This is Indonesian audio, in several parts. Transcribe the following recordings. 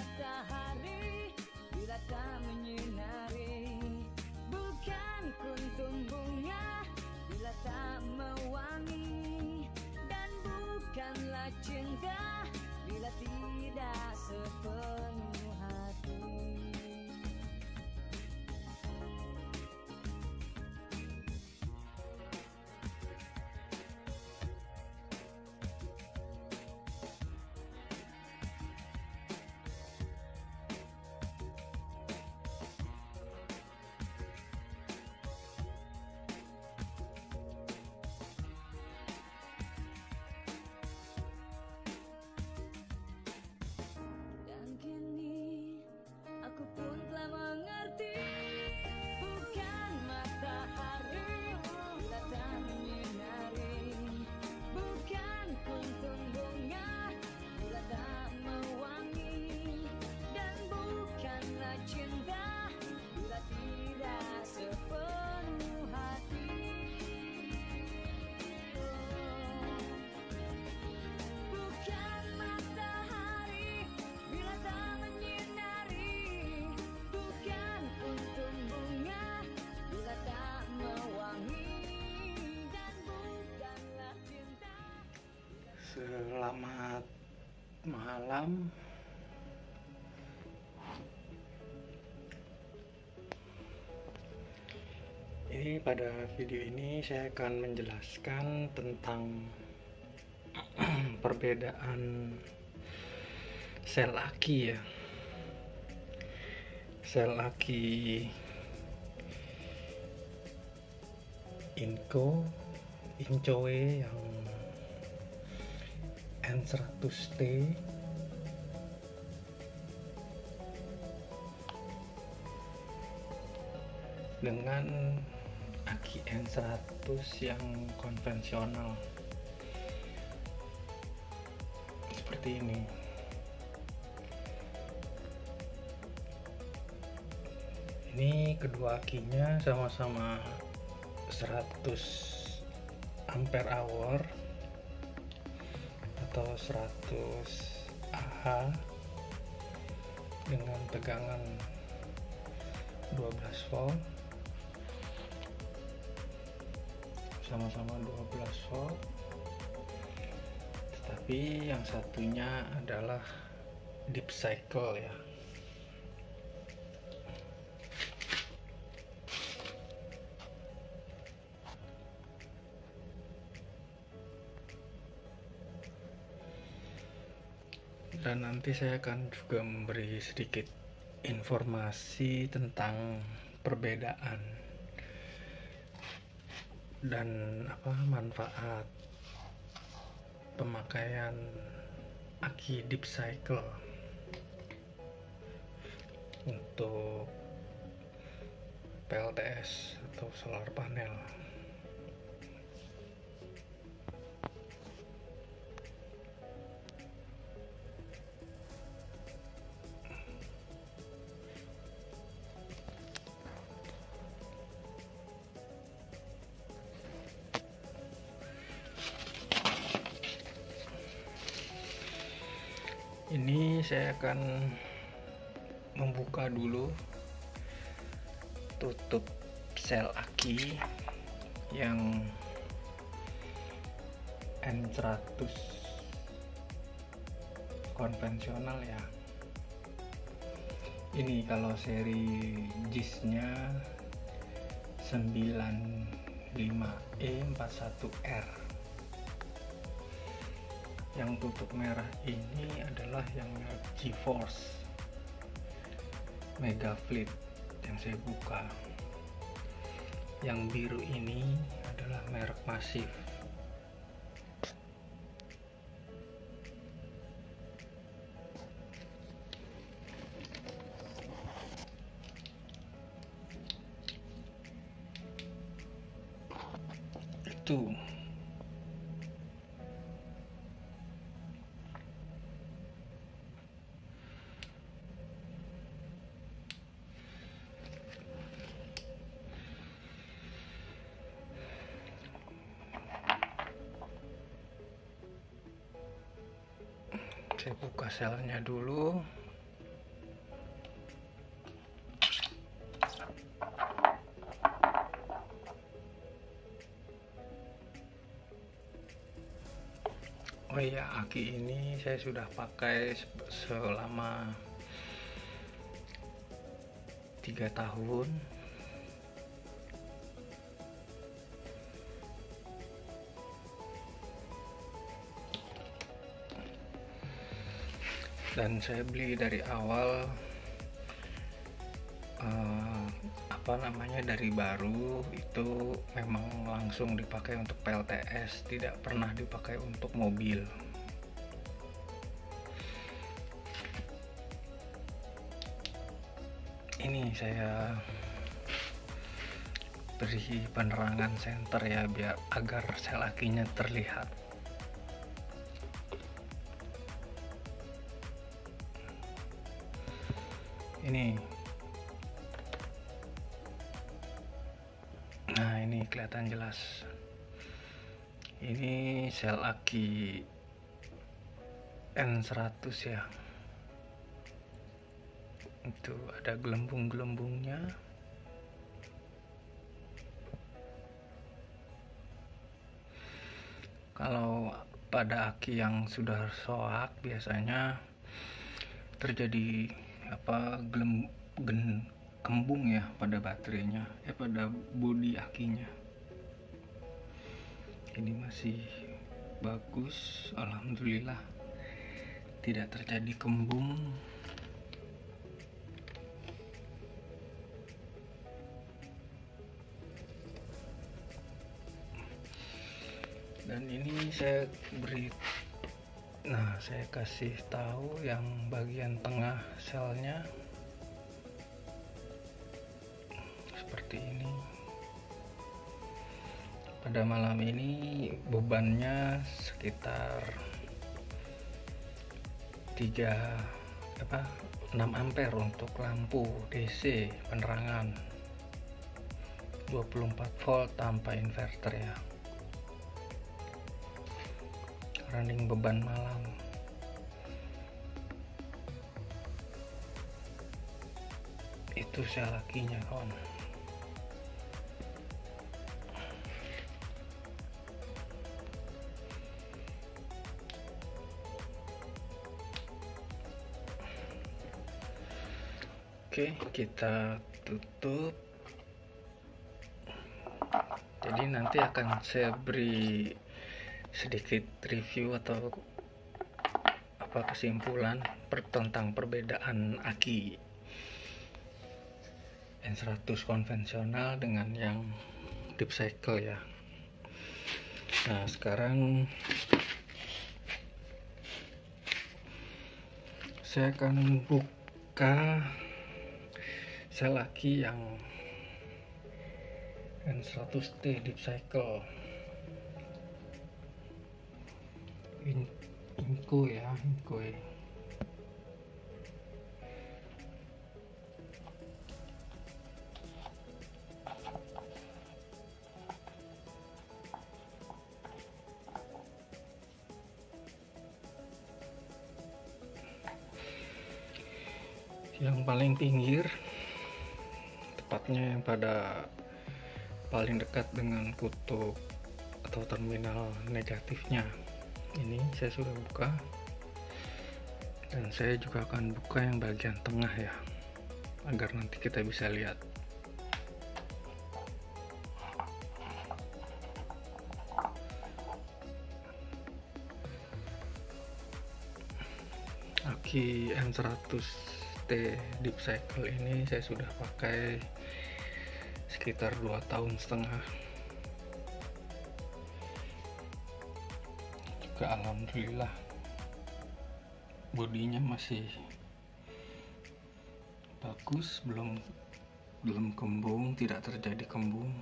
matahari bila tak menyinari, bukan kuntum bunga bila tak mewangi, dan bukanlah cinta bila tidak sepenuh hati. Kini aku pun telah mengerti, bukan matahari bila tak menyinari, bukan kuntum bunga bila tak mewangi, dan bukanlah cinta bila tidak sepenuh hati. Bukan matahari bila tak menyinari, bukan kuntum bunga bila tak mewangi, dan bukanlah cinta. Selamat malam. Ini pada video ini saya akan menjelaskan tentang perbedaan sel aki ya. Sel aki Incoe yang N100T dengan aki N100 yang konvensional seperti ini. Ini kedua akinya sama-sama 100 ampere hour atau 100 Ah dengan tegangan 12 volt, sama-sama 12 volt, tetapi yang satunya adalah deep cycle ya. Dan nanti saya akan juga memberi sedikit informasi tentang perbedaan dan manfaat pemakaian aki deep cycle untuk PLTS atau solar panel. Ini saya akan membuka dulu tutup sel aki yang N100 konvensional ya. Ini kalau seri JIS-nya 95E41R. Yang tutup merah ini adalah yang merek GeForce Mega Fleet yang saya buka. Yang biru ini adalah merek Massive. Itu saya buka selnya dulu. Oh iya, aki ini saya sudah pakai selama 3 tahun. Dan saya beli dari awal dari baru itu memang langsung dipakai untuk PLTS, tidak pernah dipakai untuk mobil. Ini saya beri penerangan senter ya, biar agar sel akinya terlihat. Ini, nah ini kelihatan jelas. Ini sel aki N100 ya. Itu ada gelembung-gelembungnya. Kalau pada aki yang sudah soak biasanya terjadi kembung ya pada baterainya, pada bodi akinya. Ini masih bagus, alhamdulillah tidak terjadi kembung. Dan ini saya beri, saya kasih tahu yang bagian tengah selnya seperti ini. Pada malam ini bebannya sekitar 6 ampere untuk lampu DC penerangan, 24 volt tanpa inverter ya. Running beban malam. Itu sel akinya kawan. Oke, kita tutup. Jadi nanti akan saya beri sedikit review atau kesimpulan tentang perbedaan aki N100 konvensional dengan yang deep cycle ya. Nah, sekarang saya akan buka sel aki yang N100T deep cycle. Inco ya, Inco. Yang paling pinggir, tepatnya yang pada paling dekat dengan kutub atau terminal negatifnya. Ini saya sudah buka, dan saya juga akan buka yang bagian tengah ya, agar nanti kita bisa lihat. Aki N100T deep cycle ini saya sudah pakai sekitar 2,5 tahun. Alhamdulillah bodinya masih bagus, belum kembung, tidak terjadi kembung.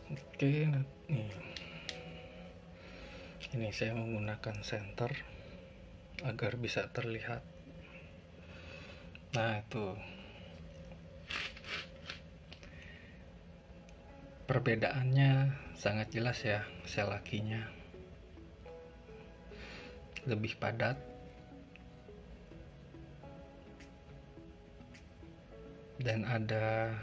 Oke, nih ini saya menggunakan senter agar bisa terlihat. Nah, itu perbedaannya sangat jelas ya. Sel akinya lebih padat, dan ada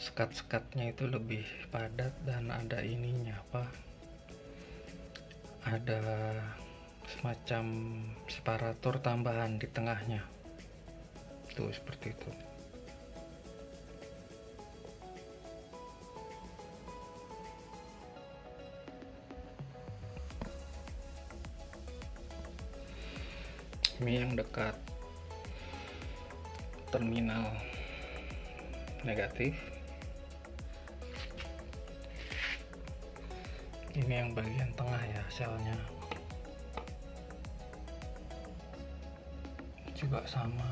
sekat-sekatnya itu lebih padat dan ada ininya ada semacam separator tambahan di tengahnya tuh, seperti itu. Ini yang dekat terminal negatif. Ini yang bagian tengah ya, selnya juga sama.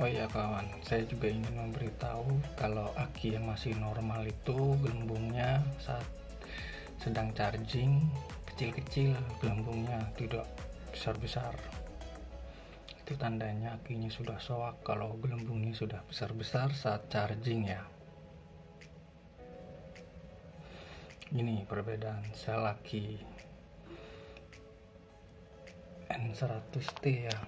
Oh iya kawan, saya juga ingin memberitahu kalau aki yang masih normal itu gelembungnya saat sedang charging kecil-kecil, gelembungnya tidak besar-besar. Itu tandanya akinya sudah soak kalau gelembungnya sudah besar-besar saat charging ya. Ini perbedaan sel aki N100T ya.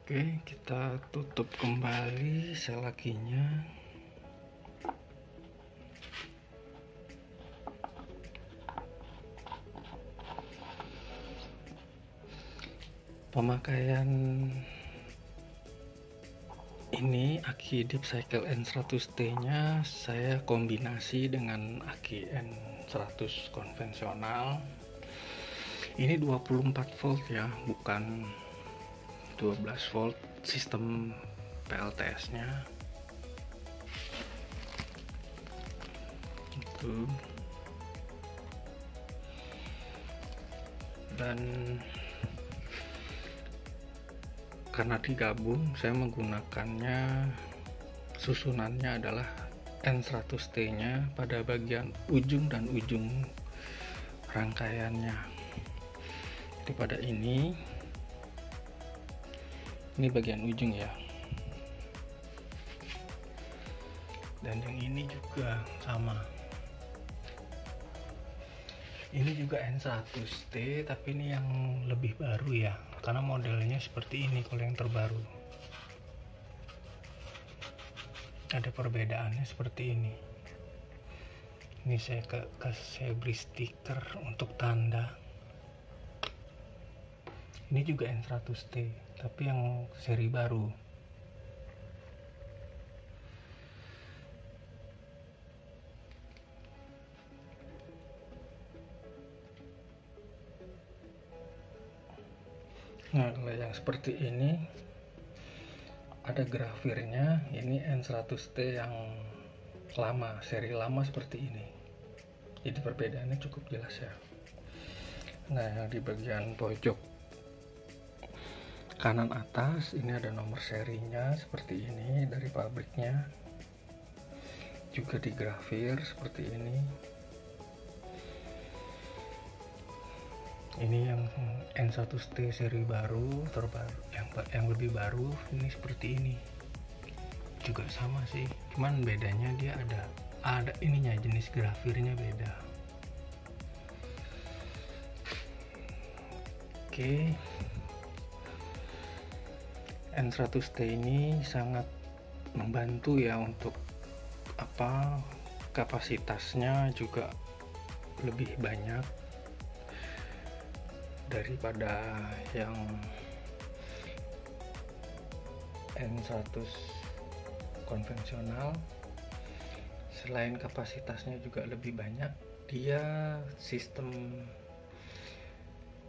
Oke, kita tutup kembali sel akinya. Pemakaian ini aki deep cycle N100T nya saya kombinasi dengan aki N100 konvensional. Ini 24 volt ya, bukan 12 volt sistem PLTS nya itu. Dan karena digabung, saya menggunakannya, susunannya adalah N100T nya pada bagian ujung dan ujung rangkaiannya. Jadi pada ini bagian ujung ya, dan yang ini juga sama. Ini juga N100T, tapi ini yang lebih baru ya, karena modelnya seperti ini. Kalau yang terbaru ada perbedaannya seperti ini. Ini saya beri stiker untuk tanda. Ini juga N100T, tapi yang seri baru. Nah, kalau yang seperti ini ada grafirnya. Ini N100T yang lama, seri lama seperti ini. Jadi perbedaannya cukup jelas ya. Nah, yang di bagian pojok kanan atas ini ada nomor serinya seperti ini dari pabriknya. Juga di grafir seperti ini. Ini yang N100T seri baru, terbaru, yang lebih baru. Ini seperti ini juga sama sih, cuman bedanya dia ada ininya, jenis grafirnya beda. Oke, N100T ini sangat membantu ya untuk kapasitasnya juga lebih banyak daripada yang N100 konvensional. Selain kapasitasnya juga lebih banyak, dia sistem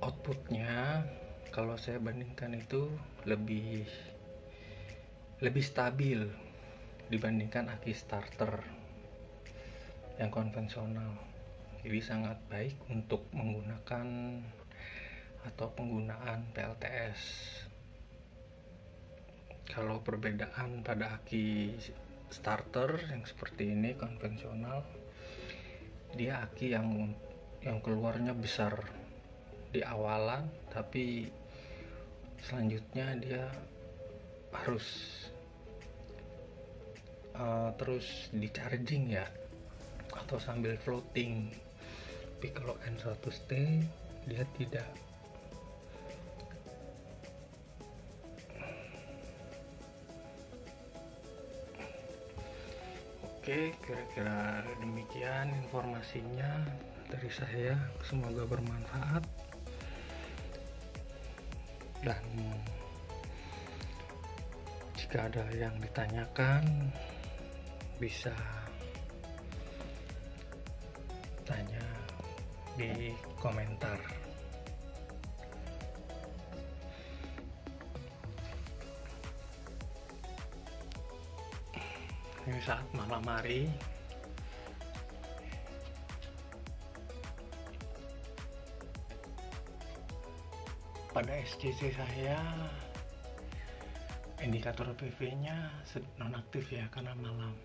outputnya kalau saya bandingkan itu lebih stabil dibandingkan aki starter yang konvensional. Jadi sangat baik untuk menggunakan atau penggunaan PLTS. Kalau perbedaan pada aki starter yang seperti ini konvensional, dia aki yang keluarnya besar di awalan, tapi selanjutnya dia harus terus di charging ya, atau sambil floating. Tapi kalau N100T dia tidak. Oke, kira-kira demikian informasinya dari saya. Semoga bermanfaat. Dan jika ada yang ditanyakan, bisa tanya di komentar. Ini saat malam hari. Pada SCC saya indikator PV-nya nonaktif ya, karena malam.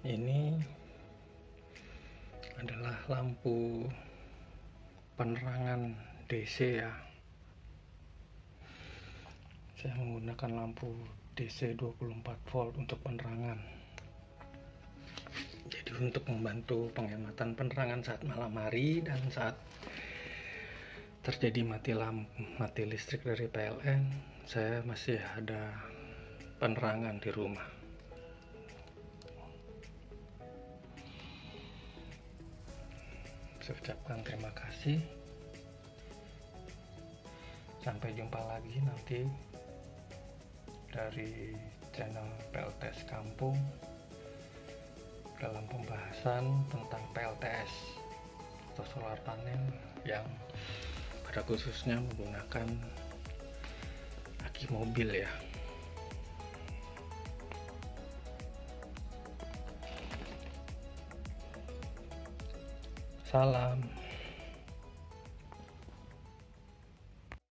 Ini adalah lampu penerangan DC ya. Saya menggunakan lampu DC 24 volt untuk penerangan. Jadi untuk membantu penghematan penerangan saat malam hari dan saat terjadi mati listrik dari PLN, saya masih ada penerangan di rumah. Saya ucapkan terima kasih. Sampai jumpa lagi nanti dari channel PLTS Kampung dalam pembahasan tentang PLTS atau solar panel yang pada khususnya menggunakan aki mobil ya. Salam.